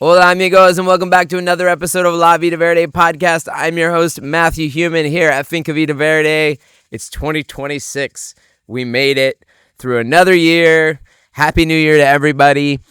Hola amigos, and welcome back to another episode of La Vida Verde podcast. I'm your host, Matthew Human, here at Finca Vida Verde. It's 2026. We made it through another year. Happy New Year to everybody.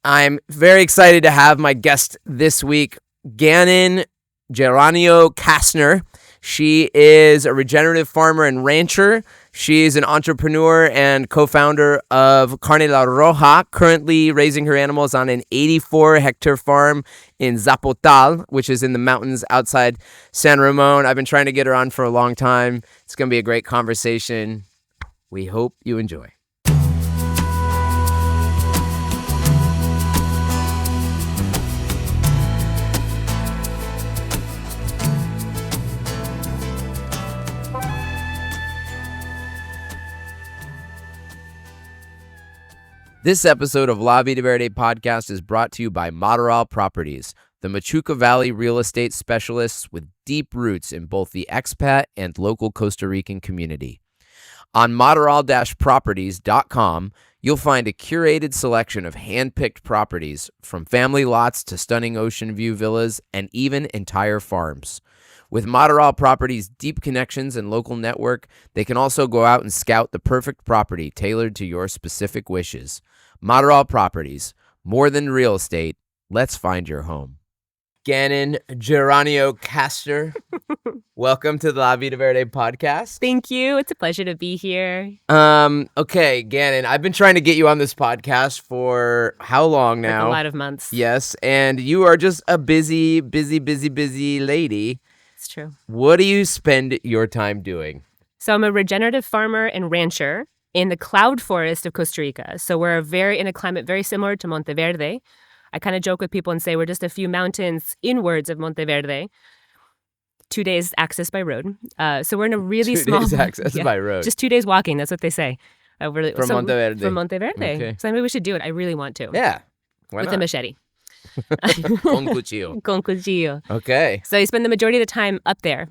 I'm very excited to have my guest this week, Gannon Geranio Castner. She is a regenerative farmer and rancher. She's an entrepreneur and co-founder of Carne Roja, currently raising her animals on an 84-hectare farm in Zapotal, which is in the mountains outside San Ramon. I've been trying to get her on for a long time. It's going to be a great conversation. We hope you enjoy. This episode of La Vida Verde podcast is brought to you by Maderal Properties, the Machuca Valley real estate specialists with deep roots in both the expat and local Costa Rican community. On maderal-properties.com, you'll find a curated selection of hand-picked properties, from family lots to stunning ocean view villas and even entire farms. With Maderal Properties' deep connections and local network, they can also go out and scout the perfect property tailored to your specific wishes. Maderal Properties, more than real estate. Let's find your home. Gannon Geranio Castner, welcome to the La Vida Verde podcast. Thank you. It's a pleasure to be here. Okay, Gannon, I've been trying to get you on this podcast for how long now? Like a lot of months. Yes, and you are just a busy lady. It's true. What do you spend your time doing? So I'm a regenerative farmer and rancher in the cloud forest of Costa Rica. So we're in a climate very similar to Monteverde. I kind of joke with people and say we're just a few mountains inwards of Monteverde. 2 days access by road. So we're in a really small... 2 days access by road. Just 2 days walking. That's what they say. From Monteverde. From Monteverde. Okay. So maybe we should do it. I really want to. Yeah. Why with not? a machete. Con cuchillo. Con cuchillo. Okay. So you spend the majority of the time up there.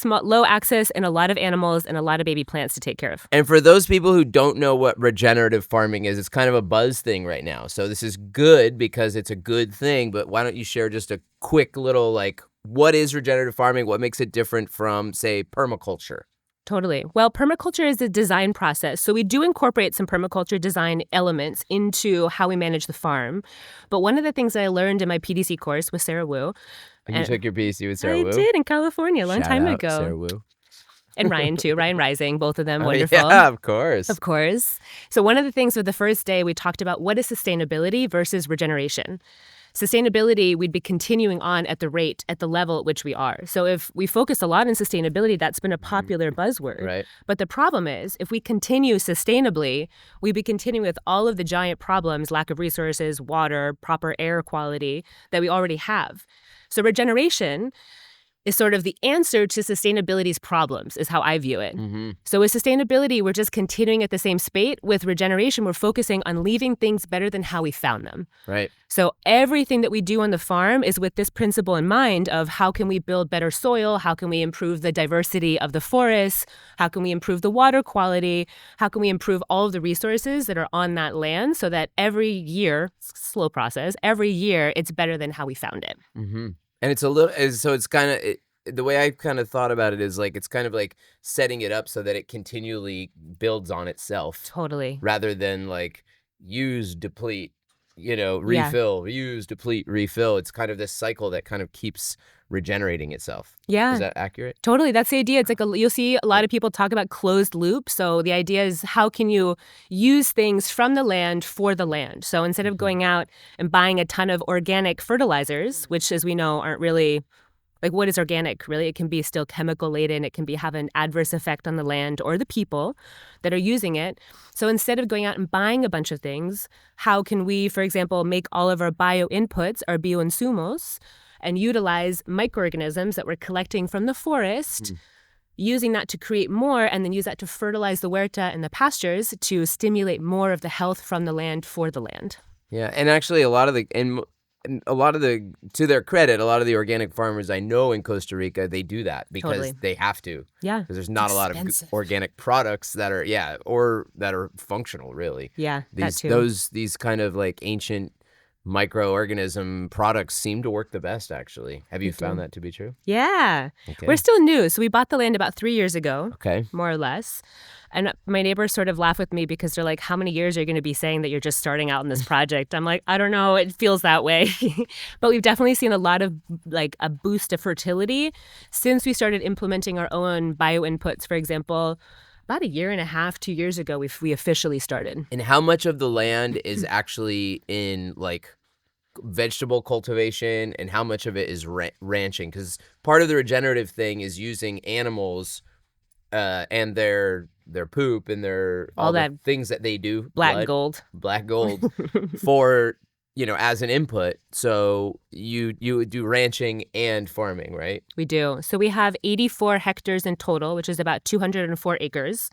Low access and a lot of animals and a lot of baby plants to take care of. And for those people who don't know what regenerative farming is, it's kind of a buzz thing right now. So this is good because it's a good thing, but why don't you share just a quick little, what is regenerative farming? What makes it different from, say, permaculture? Totally. Well, permaculture is a design process. So we do incorporate some permaculture design elements into how we manage the farm. But one of the things that I learned in my PDC course with Sarah Wu. You took your PDC with Sarah Wu? I did in California a long time ago. Sarah Wu. And Ryan, too. Ryan Rising, both of them, wonderful. Yeah, of course. Of course. So one of the things with the first day, we talked about what is sustainability versus regeneration. Sustainability, we'd be continuing on at the level at which we are. So if we focus a lot on sustainability, that's been a popular buzzword. Right. But the problem is, if we continue sustainably, we'd be continuing with all of the giant problems, lack of resources, water, proper air quality, that we already have. So regeneration is sort of the answer to sustainability's problems, is how I view it. Mm-hmm. So with sustainability, we're just continuing at the same spate. With regeneration, we're focusing on leaving things better than how we found them. Right. So everything that we do on the farm is with this principle in mind of how can we build better soil? How can we improve the diversity of the forests? How can we improve the water quality? How can we improve all of the resources that are on that land so that every year, slow process, every year it's better than how we found it. Mm-hmm. And it's it's kind of, the way I kind of thought about it is it's kind of like setting it up so that it continually builds on itself. Totally. Rather than use, deplete, refill, use, deplete, refill. It's kind of this cycle that kind of keeps regenerating itself. Yeah. Is that accurate? Totally. That's the idea. It's you'll see a lot of people talk about closed loop. So the idea is, how can you use things from the land for the land? So instead of going out and buying a ton of organic fertilizers, which, as we know, aren't really, what is organic, really? It can be still chemical laden. It can have an adverse effect on the land or the people that are using it. So instead of going out and buying a bunch of things, how can we, for example, make all of our bio inputs, our bioinsumos, and utilize microorganisms that we're collecting from the forest, using that to create more, and then use that to fertilize the huerta and the pastures to stimulate more of the health from the land for the land. Yeah, and actually to their credit, a lot of the organic farmers I know in Costa Rica, they do that because they have to. Yeah. Because there's not a lot of organic products that are, or that are functional, really. Yeah, that too. These kind of ancient microorganism products seem to work the best, actually. Have you They found do. that to be true? Yeah. Okay. We're still new. So we bought the land about 3 years ago, Okay. more or less. And my neighbors sort of laugh with me because they're like, how many years are you going to be saying that you're just starting out in this project? I'm like, I don't know. It feels that way. But we've definitely seen a lot of like a boost of fertility since we started implementing our own bio inputs. For example, about 1.5 years, 2 years ago, we officially started. And how much of the land is actually in like vegetable cultivation and how much of it is ranching? Because part of the regenerative thing is using animals and their poop and all the things that they do, black gold for, as an input. So you do ranching and farming, right? We do. So we have 84 hectares in total, which is about 204 acres.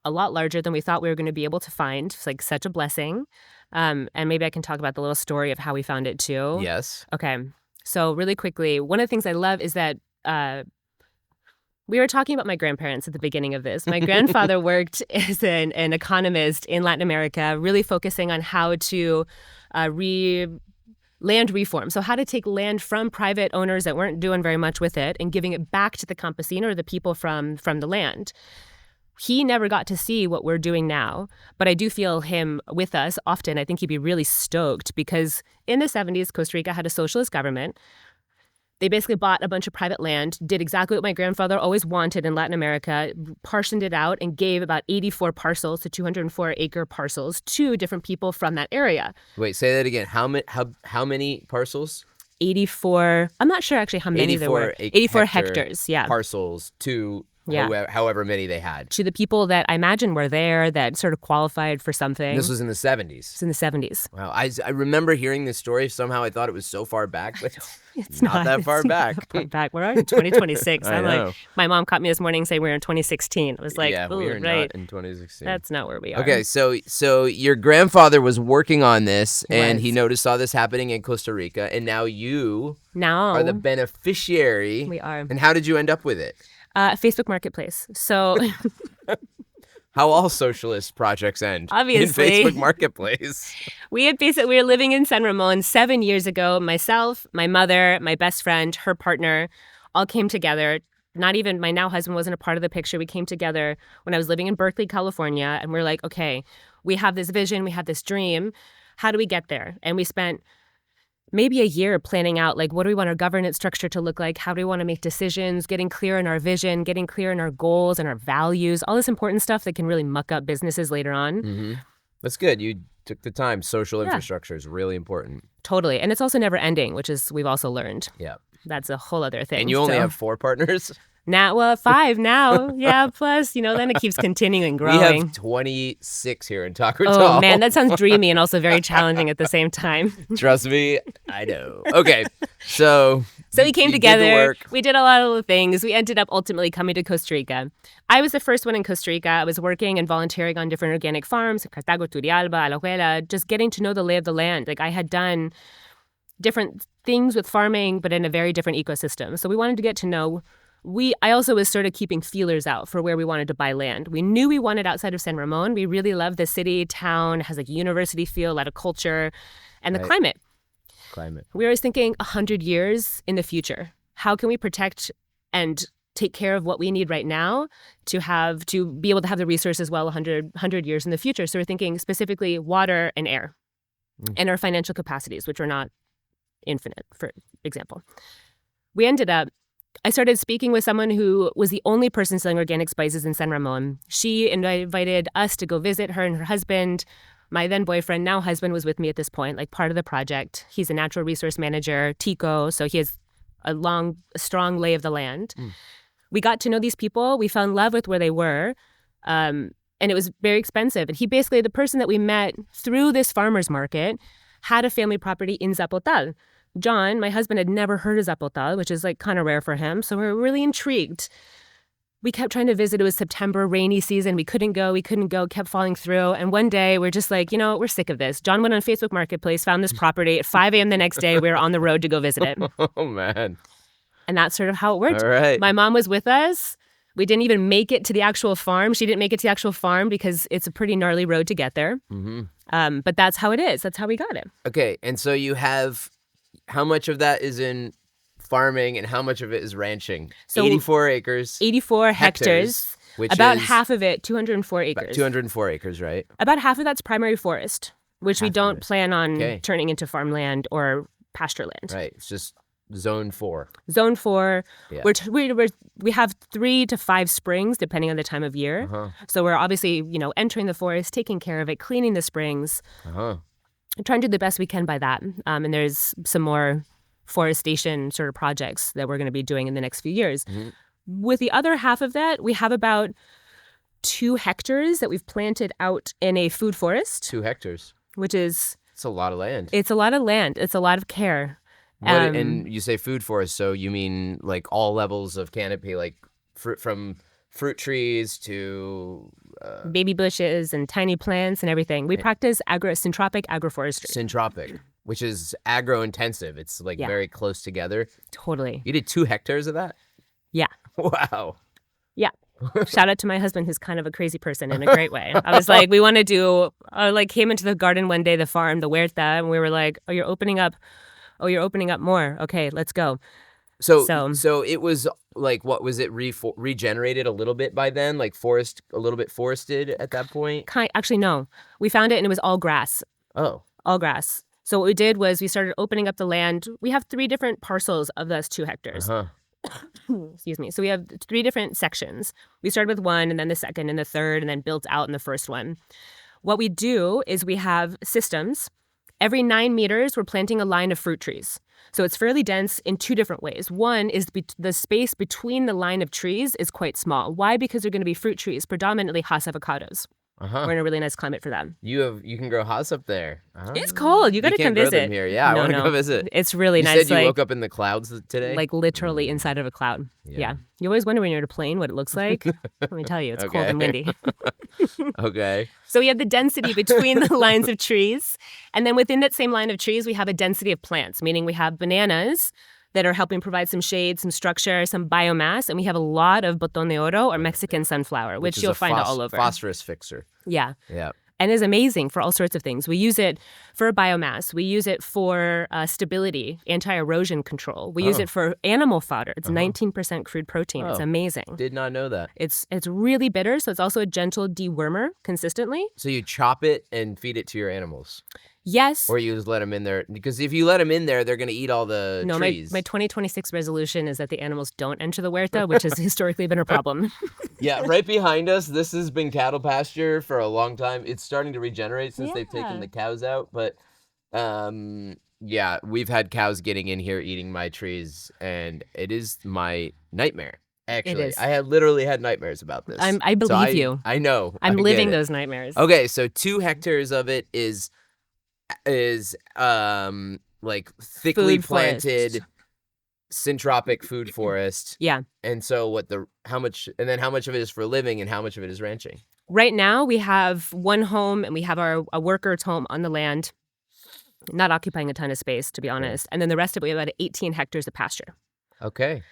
A lot larger than we thought we were going to be able to find. It's like such a blessing. And maybe I can talk about the little story of how we found it too. Yes. Okay. So really quickly, one of the things I love is that we were talking about my grandparents at the beginning of this. My grandfather worked as an economist in Latin America, really focusing on how to land reform. So how to take land from private owners that weren't doing very much with it and giving it back to the campesino or the people from the land. He never got to see what we're doing now, but I do feel him with us often. I think he'd be really stoked because in the 70s, Costa Rica had a socialist government. They basically bought a bunch of private land, did exactly what my grandfather always wanted in Latin America, portioned it out, and gave about 84 parcels, so 204-acre parcels, to different people from that area. Wait, say that again. How many parcels? 84. I'm not sure actually how many there were. 84 hectares, yeah. Parcels to however many they had. To the people that I imagine were there that sort of qualified for something. This was in the 70s. It's in the 70s. Wow. I remember hearing this story. Somehow I thought it was so far back, but it's not that far back. Not far back. We're in 2026. I I'm know. like, my mom caught me this morning saying we're in 2016. I was like, yeah, we are right. Not in 2016. That's not where we are. Okay, so your grandfather was working on this, and he saw this happening in Costa Rica, and now you are the beneficiary. We are. And how did you end up with it? Facebook Marketplace. So how all socialist projects end. Obviously. In Facebook Marketplace. We were living in San Ramon 7 years ago. Myself, my mother, my best friend, her partner, all came together. Not even my now husband wasn't a part of the picture. We came together when I was living in Berkeley, California, and we're like, okay, we have this vision, we have this dream. How do we get there? And we spent maybe a year planning out, like, what do we want our governance structure to look like? How do we want to make decisions? Getting clear in our vision, getting clear in our goals and our values, all this important stuff that can really muck up businesses later on. Mm-hmm. That's good. You took the time. Social infrastructure is really important. Totally. And it's also never ending, which is we've also learned. Yeah. That's a whole other thing. And you only have 4 partners? Now, well, 5 now. Yeah, plus, then it keeps continuing growing. We have 26 here in Taco Oh, man, that sounds dreamy and also very challenging at the same time. Trust me, I know. Okay, so we came together. We did a lot of things. We ended up ultimately coming to Costa Rica. I was the first one in Costa Rica. I was working and volunteering on different organic farms, Cartago, Turrialba, Alajuela, just getting to know the lay of the land. Like, I had done different things with farming, but in a very different ecosystem. So we wanted to get to know. I also was sort of keeping feelers out for where we wanted to buy land. We knew we wanted outside of San Ramon. We really love the city, town, has like a university feel, a lot of culture, and the climate. We were always thinking 100 years in the future. How can we protect and take care of what we need right now to be able to have the resources well 100 years in the future? So we're thinking specifically water and air and our financial capacities, which are not infinite, for example. I started speaking with someone who was the only person selling organic spices in San Ramon. She invited us to go visit her and her husband. My then boyfriend, now husband, was with me at this point, like part of the project. He's a natural resource manager, Tico, so he has a strong lay of the land. We got to know these people. We fell in love with where they were, and it was very expensive. And the person that we met through this farmer's market, had a family property in Zapotal. John, my husband, had never heard of Zapotal, which is like kind of rare for him. So we were really intrigued. We kept trying to visit. It was September, rainy season. We couldn't go, kept falling through. And one day we're just like, we're sick of this. John went on Facebook Marketplace, found this property. At 5 a.m. the next day, we were on the road to go visit it. Oh, man. And that's sort of how it worked. All right. My mom was with us. We didn't even make it to the actual farm. She didn't make it to the actual farm because it's a pretty gnarly road to get there. But that's how it is. That's how we got it. Okay, and so you have, how much of that is in farming and how much of it is ranching? So 84 acres. 84 hectares. Which about is half of it, 204 acres. about 204 acres, right? About half of that's primary forest, which we don't plan on turning into farmland or pasture land. Right. It's just Zone 4. Zone 4. Yeah. We have 3 to 5 springs depending on the time of year. So we're obviously, entering the forest, taking care of it, cleaning the springs, trying to do the best we can by that. And there's some more forestation sort of projects that we're going to be doing in the next few years. With the other half of that, we have about 2 hectares that we've planted out in a food forest. 2 hectares. Which is... It's a lot of land. It's a lot of land. It's a lot of care. And you say food forest, so you mean like all levels of canopy, like from fruit trees to... baby bushes and tiny plants and everything. We practice syntropic agroforestry. Syntropic, which is agro-intensive. It's like very close together. Totally. You did 2 hectares of that? Yeah. Wow. Yeah. Shout out to my husband, who's kind of a crazy person in a great way. I was like, we want to do... came into the garden one day, the farm, the huerta, and we were like, oh, you're opening up more. Okay, let's go. So it was like, what was it, regenerated a little bit by then? Like a little bit forested at that point? Actually, no. We found it and it was all grass. Oh. All grass. So what we did was we started opening up the land. We have 3 different parcels of those 2 hectares. Excuse me. So we have 3 different sections. We started with 1 and then the second and the third and then built out in the first one. What we do is we have systems. Every 9 meters, we're planting a line of fruit trees. So it's fairly dense in 2 different ways. One is the space between the line of trees is quite small. Why? Because they're going to be fruit trees, predominantly Hass avocados. We're in a really nice climate for them. You can grow Hass up there. It's cold. You got to come visit. Them here. Yeah, I want to go visit. It's really nice. You said you woke up in the clouds today? Like literally inside of a cloud. Yeah. You always wonder when you're in a plane what it looks like. Let me tell you, it's cold and windy. Okay. So we have the density between the lines of trees. And then within that same line of trees, we have a density of plants, meaning we have bananas that are helping provide some shade, some structure, some biomass. And we have a lot of boton de oro or Mexican sunflower, which you'll find all over. Phosphorus fixer. Yeah. Yeah. And is amazing for all sorts of things. We use it for biomass. We use it for stability, anti-erosion control. We use it for animal fodder. It's 19% crude protein. It's amazing. Did not know that. It's really bitter, so it's also a gentle dewormer consistently. So you chop it and feed it to your animals? Yes. Or you just let them in there? Because if you let them in there, they're going to eat all the trees. My 2026 resolution is that the animals don't enter the huerta, which has historically been a problem. Yeah, right behind us, this has been cattle pasture for a long time. It's starting to regenerate since they've taken the cows out. But, we've had cows getting in here eating my trees, and it is my nightmare. Actually, it is. I had literally had nightmares about this. I believe you. I know. I'm living those nightmares. Okay, so 2 hectares of it is like thickly planted syntropic food forest. Yeah. And so how much of it is for living and how much of it is ranching? Right now we have 1 home and we have a worker's home on the land, not occupying a ton of space, to be honest. And then the rest of it, we have about 18 hectares of pasture. Okay.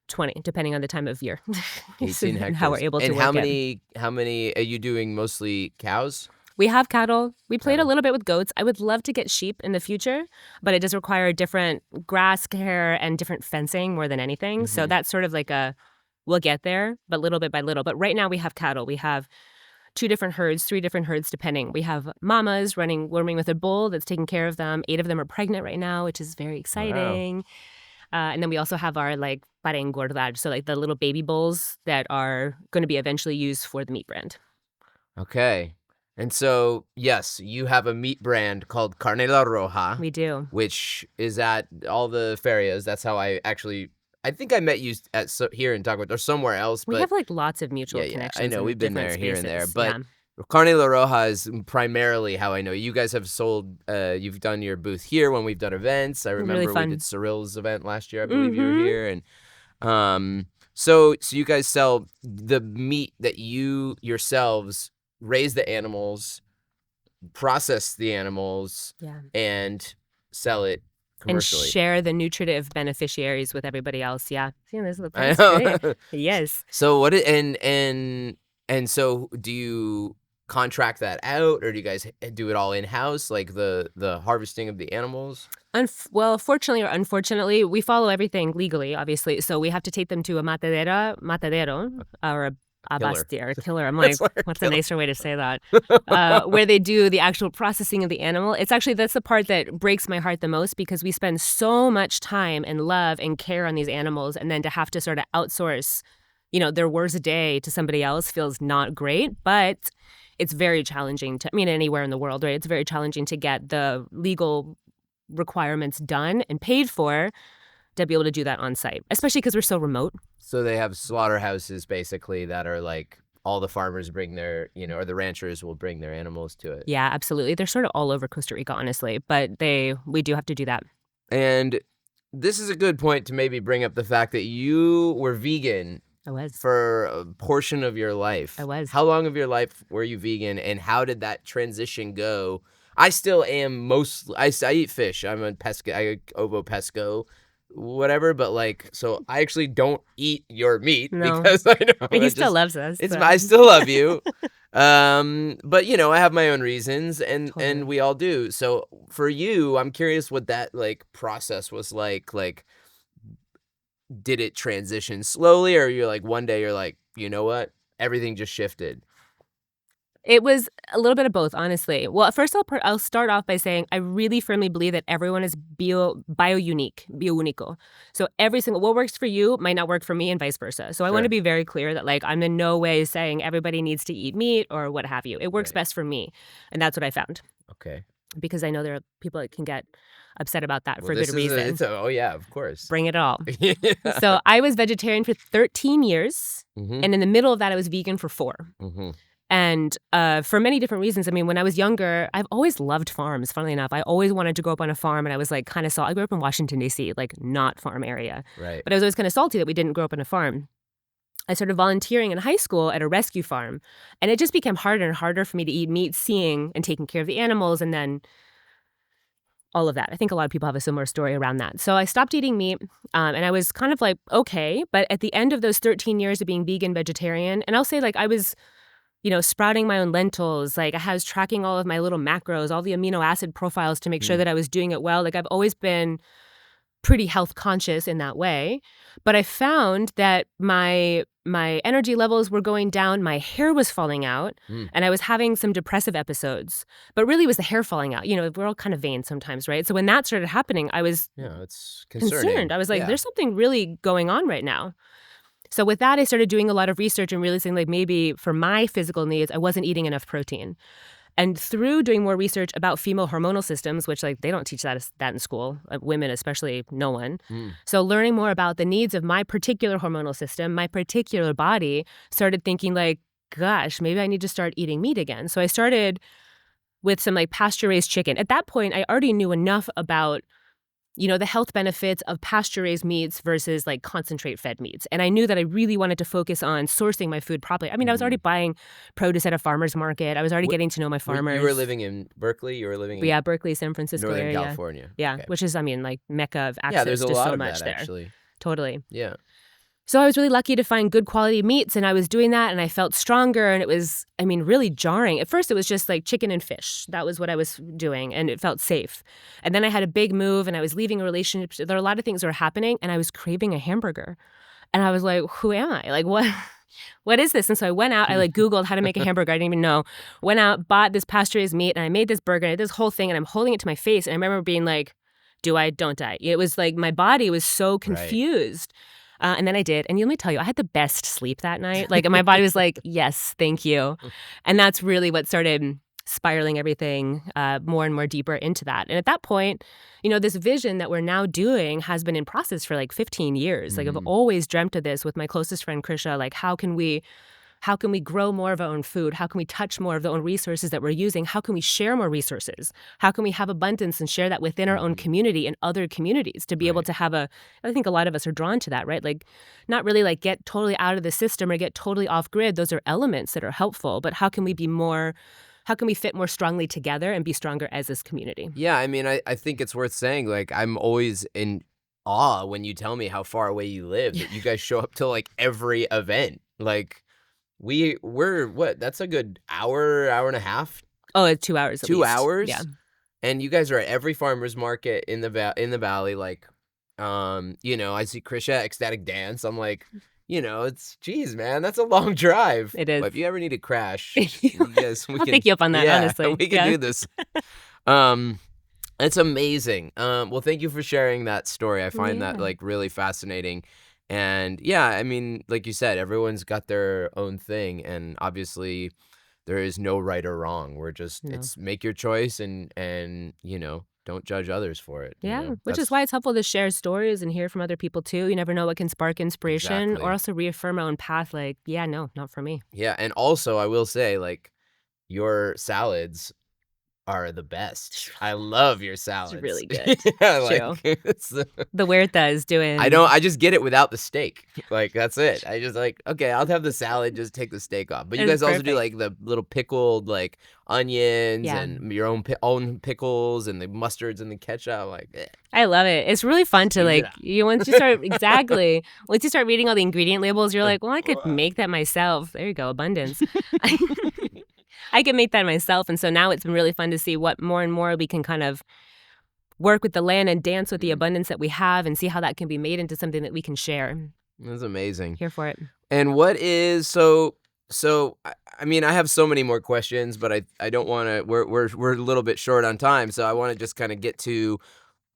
20, depending on the time of year. 18 hectares. How we're able to work how many are you doing? Mostly cows? We have cattle. We played a little bit with goats. I would love to get sheep in the future, but it does require different grass care and different fencing more than anything. So that's sort of like we'll get there, but little bit by little. But right now we have cattle. We have 2 different herds, 3 different herds, depending. We have mamas roaming with a bull that's taking care of them. 8 of them are pregnant right now, which is very exciting. Wow. And then we also have our para engordar, so the little baby bulls that are going to be eventually used for the meat brand. Okay. And so, yes, you have a meat brand called Carne la Roja. We do. Which is at all the ferias. That's how I think I met you here in Taco or somewhere else. We have lots of mutual connections. I know, we've been there, spaces. here and there. But Carne la Roja is primarily how I know you guys have sold. You've done your booth here when we've done events. I remember we did Cyril's event last year. I believe you were here. And so you guys sell the meat that you yourselves raise the animals, process the animals, and sell it and commercially. share the nutritive beneficiaries with everybody else. Yeah. See, I that's know. great. Yes. So what and so do you contract that out, or do you guys do it all in house, like the harvesting of the animals? Well, fortunately or unfortunately, we follow everything legally, obviously. So we have to take them to a matadero, or a Killer. abastier, killer. I'm like, That's like a what's a killer. nicer way to say that? Where they do the actual processing of the animal. That's the part that breaks my heart the most, because we spend so much time and love and care on these animals, and then to have to sort of outsource, their worst a day to somebody else feels not great, but it's very challenging anywhere in the world, right? It's very challenging to get the legal requirements done and paid for to be able to do that on site, especially because we're so remote. So they have slaughterhouses basically that are like all the farmers bring their, or the ranchers will bring their animals to it. Yeah, absolutely. They're sort of all over Costa Rica, honestly, but we do have to do that. And this is a good point to maybe bring up the fact that you were vegan I was. for a portion of your life. I was. How long of your life were you vegan, and how did that transition go? I still am mostly. I eat fish. I'm a pesca. I ovo pesco, whatever. But so I actually don't eat your meat because I know He still loves us. I still love you. But I have my own reasons, and Totally. we all do. So for you, I'm curious what that process was like. Did it transition slowly, or you're one day you're like, you know what, everything just shifted? It was a little bit of both, honestly. Well, first I'll start off by saying I really firmly believe that everyone is bio-unique, bio-único. So what works for you might not work for me, and vice versa. So I want to be very clear that I'm in no way saying everybody needs to eat meat or what have you. It works best for me, and that's what I found. Okay. Because I know there are people that can get upset about that for good reason. Oh yeah, of course. Bring it all. Yeah. So I was vegetarian for 13 years, Mhm. and in the middle of that I was vegan for 4. Mhm. And for many different reasons. When I was younger, I've always loved farms, funnily enough. I always wanted to grow up on a farm, and I was I grew up in Washington, D.C., not farm area. Right. But I was always kind of salty that we didn't grow up on a farm. I started volunteering in high school at a rescue farm, and it just became harder and harder for me to eat meat, seeing and taking care of the animals, and then all of that. I think a lot of people have a similar story around that. So I stopped eating meat, and I was kind of okay. But at the end of those 13 years of being vegan, vegetarian, and I'll say I was sprouting my own lentils. I was tracking all of my little macros, all the amino acid profiles to make sure that I was doing it well. I've always been pretty health conscious in that way. But I found that my energy levels were going down, my hair was falling out, and I was having some depressive episodes. But really it was the hair falling out. We're all kind of vain sometimes, right? So when that started happening, I was it's concerning. concerned. I was there's something really going on right now. So with that, I started doing a lot of research and realizing maybe for my physical needs, I wasn't eating enough protein. And through doing more research about female hormonal systems, which they don't teach that in school, women especially, no one. So learning more about the needs of my particular hormonal system, my particular body, started thinking gosh, maybe I need to start eating meat again. So I started with some pasture-raised chicken. At that point, I already knew enough about the health benefits of pasture-raised meats versus concentrate-fed meats. And I knew that I really wanted to focus on sourcing my food properly. I was already buying produce at a farmer's market. I was already getting to know my farmers. You were living in Berkeley? You were living in Berkeley, San Francisco Northern area. California. Yeah, okay. Which is, Mecca of access there's a to lot so of much that, there. actually. Totally. Yeah. So I was really lucky to find good quality meats, and I was doing that, and I felt stronger, and it was, really jarring. At first, it was just chicken and fish. That was what I was doing, and it felt safe. And then I had a big move, and I was leaving a relationship. There were a lot of things that were happening, and I was craving a hamburger. And I was like, who am I? What is this? And so I went out, I Googled how to make a hamburger. I didn't even know. Went out, bought this pasture-raised meat, and I made this burger, and I did this whole thing, and I'm holding it to my face, and I remember being do I, don't I? It was my body was so confused. Right. And then I did. And let me tell you, I had the best sleep that night. My body was yes, thank you. And that's really what started spiraling everything more and more deeper into that. And at that point, this vision that we're now doing has been in process for 15 years. I've always dreamt of this with my closest friend, Krisha. How can we grow more of our own food? How can we touch more of the own resources that we're using? How can we share more resources? How can we have abundance and share that within our own community and other communities to be able to have I think a lot of us are drawn to that, right? Not really get totally out of the system or get totally off grid. Those are elements that are helpful, but how can we how can we fit more strongly together and be stronger as this community? Yeah, I mean, I think it's worth saying, like, I'm always in awe when you tell me how far away you live, that you guys show up to, like, every event. Like, we're what? That's a good hour and a half, Oh, it's 2 hours at 2 least. hours? Yeah. And you guys are at every farmer's market in the valley, like, you know, I see Krisha Ecstatic Dance. I'm like, you know, it's, geez, man, that's a long drive. It is. But if you ever need to crash, you guys, we I'll can, pick you up on that, yeah, honestly. we can do this. It's amazing. Well, thank you for sharing that story. I find that, Yeah. like, really fascinating. And yeah, I mean, like you said, everyone's got their own thing, and obviously there is no right or wrong. We're just, No. it's make your choice, and you know, don't judge others for it. you Yeah, know? which is That's- why it's helpful to share stories and hear from other people too. You never know what can spark inspiration Exactly. or also reaffirm our own path. Like, yeah, no, not for me. Yeah, and also I will say, like, your salads are the best. I love your salads. really good. Yeah, True. like, it's, The Huerta is doing. I just get it without the steak. Like, that's it. I just, like, okay, I'll have the salad, just take the steak off. But you It's guys also do, perfect. like, the little pickled, like, onions Yeah. and your own pickles and the mustards and the ketchup. Like, eh. I love it. It's really fun to, like, Yeah. once you start, exactly. Once you start reading all the ingredient labels, you're like, well, I could make that myself. There you go, abundance. I can make that myself. And so now it's been really fun to see what more and more we can kind of work with the land and dance with the abundance that we have and see how that can be made into something that we can share. That's amazing. Here for it. And what is I mean, I have so many more questions, but I don't want to. We're a little bit short on time, so I want to just kind of get to,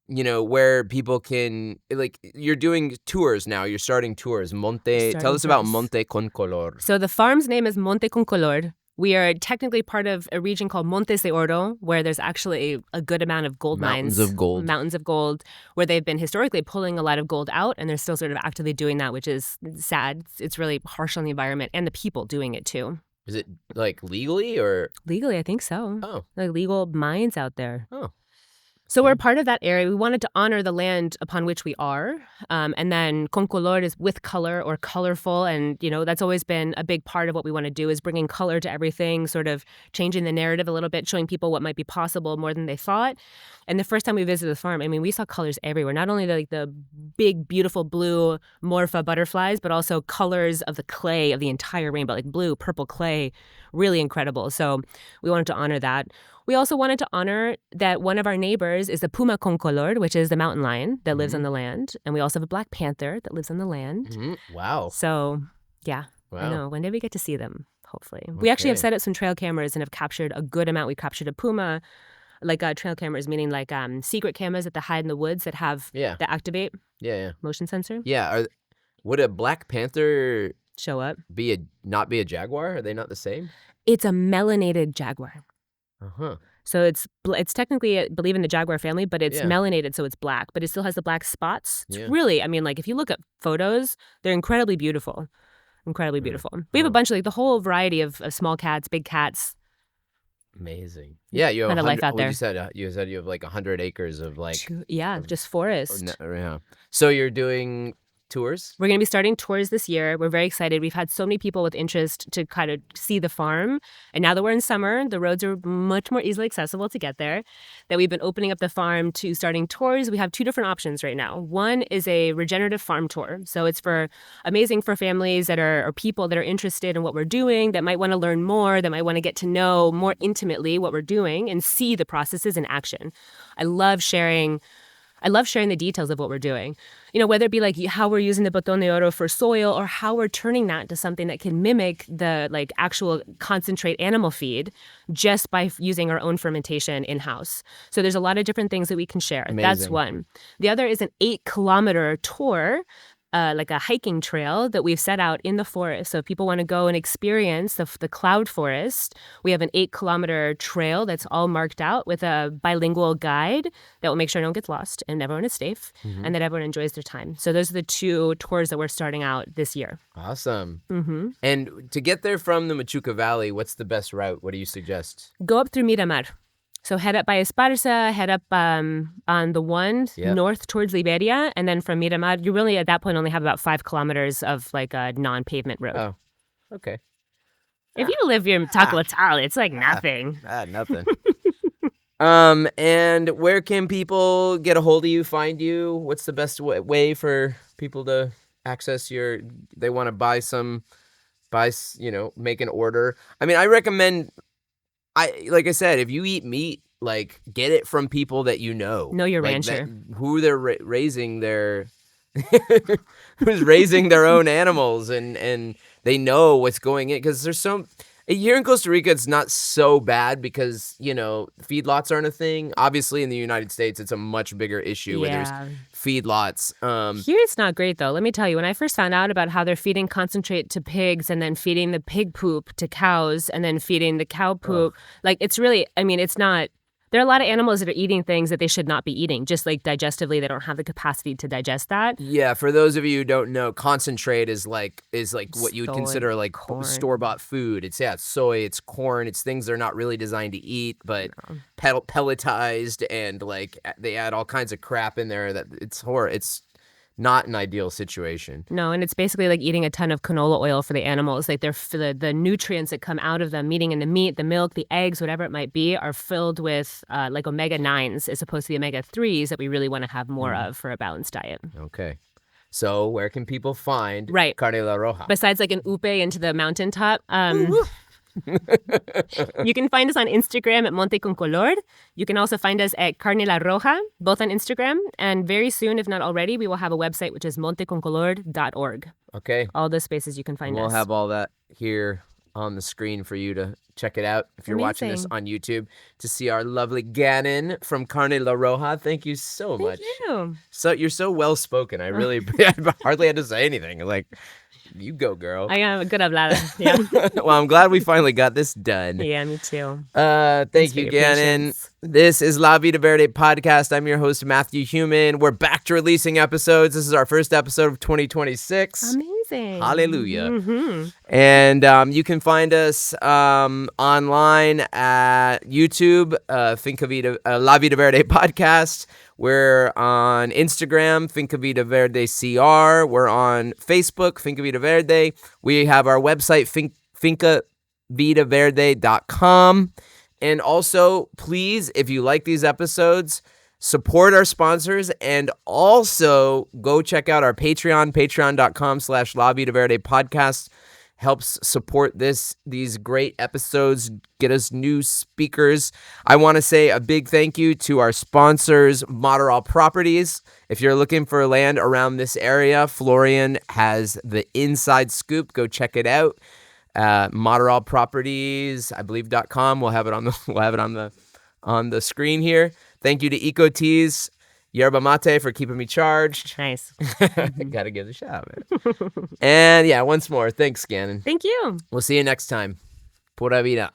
you know, where people can, like, you're doing tours now. You're starting tours. Tell us about tours. Monte con Color. So the farm's name is Monte con Color. We are technically part of a region called Montes de Oro, where there's actually a good amount of gold Mountains mines. of gold. Mountains of gold, where they've been historically pulling a lot of gold out, and they're still sort of actively doing that, which is sad. It's really harsh on the environment and the people doing it too. Is it, like, legally or? Legally, I think so. Oh. Like legal mines out there. Oh. So we're part of that area. We wanted to honor the land upon which we are. And then con color is with color or colorful. And, you know, that's always been a big part of what we want to do is bringing color to everything, sort of changing the narrative a little bit, showing people what might be possible more than they thought. And the first time we visited the farm, I mean, we saw colors everywhere, not only the big, beautiful blue morpha butterflies, but also colors of the clay of the entire rainbow, like blue, purple clay, really incredible. So we wanted to honor that. We also wanted to honor that one of our neighbors is the puma con color, which is the mountain lion that lives on the land. And we also have a black panther that lives on the land. Mm-hmm. Wow. So, yeah, Wow. I know. When did we get to see them? Hopefully. We actually have Okay. set up some trail cameras and have captured a good amount. We captured a puma, like trail cameras, meaning like secret cameras that hide in the woods that have, Yeah. that activate Yeah. motion sensor, Yeah. Would a black panther show up. not be a jaguar? Are they not the same? It's a melanated jaguar. Uh-huh. So it's technically, I believe in the jaguar family, but it's Yeah. melanated, so it's black, but it still has the black spots. It's Yeah. really, I mean, like if you look at photos, they're incredibly beautiful. Incredibly beautiful. We have a Wow. bunch of like the whole variety of small cats, big cats. Amazing. Yeah, you have Kind of life 100 out there. You said you have like 100 acres of, like, Yeah, of- just forest. yeah. So you're doing tours? We're going to be starting tours this year. We're very excited. We've had so many people with interest to kind of see the farm. And now that we're in summer, the roads are much more easily accessible to get there, that we've been opening up the farm to starting tours. We have two different options right now. One is a regenerative farm tour. So it's amazing for families that are, or people that are interested in what we're doing, that might want to learn more, that might want to get to know more intimately what we're doing and see the processes in action. I love sharing the details of what we're doing. You know, whether it be like how we're using the boton de oro for soil or how we're turning that into something that can mimic the like actual concentrate animal feed just by using our own fermentation in-house. So there's a lot of different things that we can share. That's Amazing. one. The other is an 8-kilometer tour, like a hiking trail that we've set out in the forest. So if people want to go and experience the cloud forest, we have an 8-kilometer trail that's all marked out with a bilingual guide that will make sure no one gets lost and everyone is safe and that everyone enjoys their time. So those are the two tours that we're starting out this year. Awesome. Mm-hmm. And to get there from the Machuca Valley, what's the best route? What do you suggest? Go up through Miramar. So head up by Esparza, head up on the one Yep. north towards Liberia, and then from Miramar, you really at that point only have about 5 kilometers of like a non-pavement road. Oh, okay. If you live in Tacotal, it's like nothing. Nothing. And where can people get a hold of you, find you? What's the best way for people to access they want to make an order? I mean, I recommend, like I said, if you eat meat, like, get it from people that you know. Know your like rancher. who they're raising their, who's raising their own animals, and they know what's going in. Because there's here in Costa Rica, it's not so bad because, feedlots aren't a thing. Obviously, in the United States, it's a much bigger issue where there's feedlots. Here it's not great, though. Let me tell you, when I first found out about how they're feeding concentrate to pigs and then feeding the pig poop to cows and then feeding the cow poop, like, it's really, I mean, it's not. There are a lot of animals that are eating things that they should not be eating. Just like digestively, they don't have the capacity to digest that. Yeah, for those of you who don't know, concentrate is like what you would consider like store-bought food. It's soy, it's corn, it's things they're not really designed to eat, but pelletized, and like they add all kinds of crap in there that it's horrible. It's not an ideal situation. No, and it's basically like eating a ton of canola oil for the animals. Like the nutrients that come out of them, eating in the meat, the milk, the eggs, whatever it might be, are filled with like omega-9s as opposed to the omega-3s that we really want to have more of for a balanced diet. Okay. So where can people find Carne La Roja? Besides like an upe into the mountaintop. You can find us on Instagram at Monte con Color. You can also find us at Carne La Roja, both on Instagram. And very soon, if not already, we will have a website, which is monteconcolor.org. Okay. All the spaces you can find us. We'll have all that here on the screen for you to check it out if you're watching this on YouTube, to see our lovely Gannon from Carne La Roja. Thank you so much. Thank you. So you're so well spoken. I really I hardly had to say anything. Like, you go, girl. I am a good hablada. Yeah. Well, I'm glad we finally got this done. Yeah, me too. Thank you, Gannon. This is La Vida Verde podcast. I'm your host, Matthew Human. We're back to releasing episodes. This is our first episode of 2026. Amazing. Hallelujah. Mm-hmm. And you can find us online at YouTube, La Vida Verde podcast. We're on Instagram, Finca Vida Verde CR. We're on Facebook, Finca Vida Verde. We have our website, fincavitaverde.com. And also, please, if you like these episodes, support our sponsors, and also go check out our Patreon, patreon.com/La Vida Verde podcast. Helps support these great episodes, get us new speakers. I want to say a big thank you to our sponsors, Maderal Properties. If you're looking for land around this area, Florian has the inside scoop. Go check it out. Maderal Properties, I believe.com. We'll have it on the screen here. Thank you to Eco Teas, Yerba Mate for keeping me charged. Nice. Gotta give it a shout, man. And yeah, once more, thanks, Gannon. Thank you. We'll see you next time. Pura vida.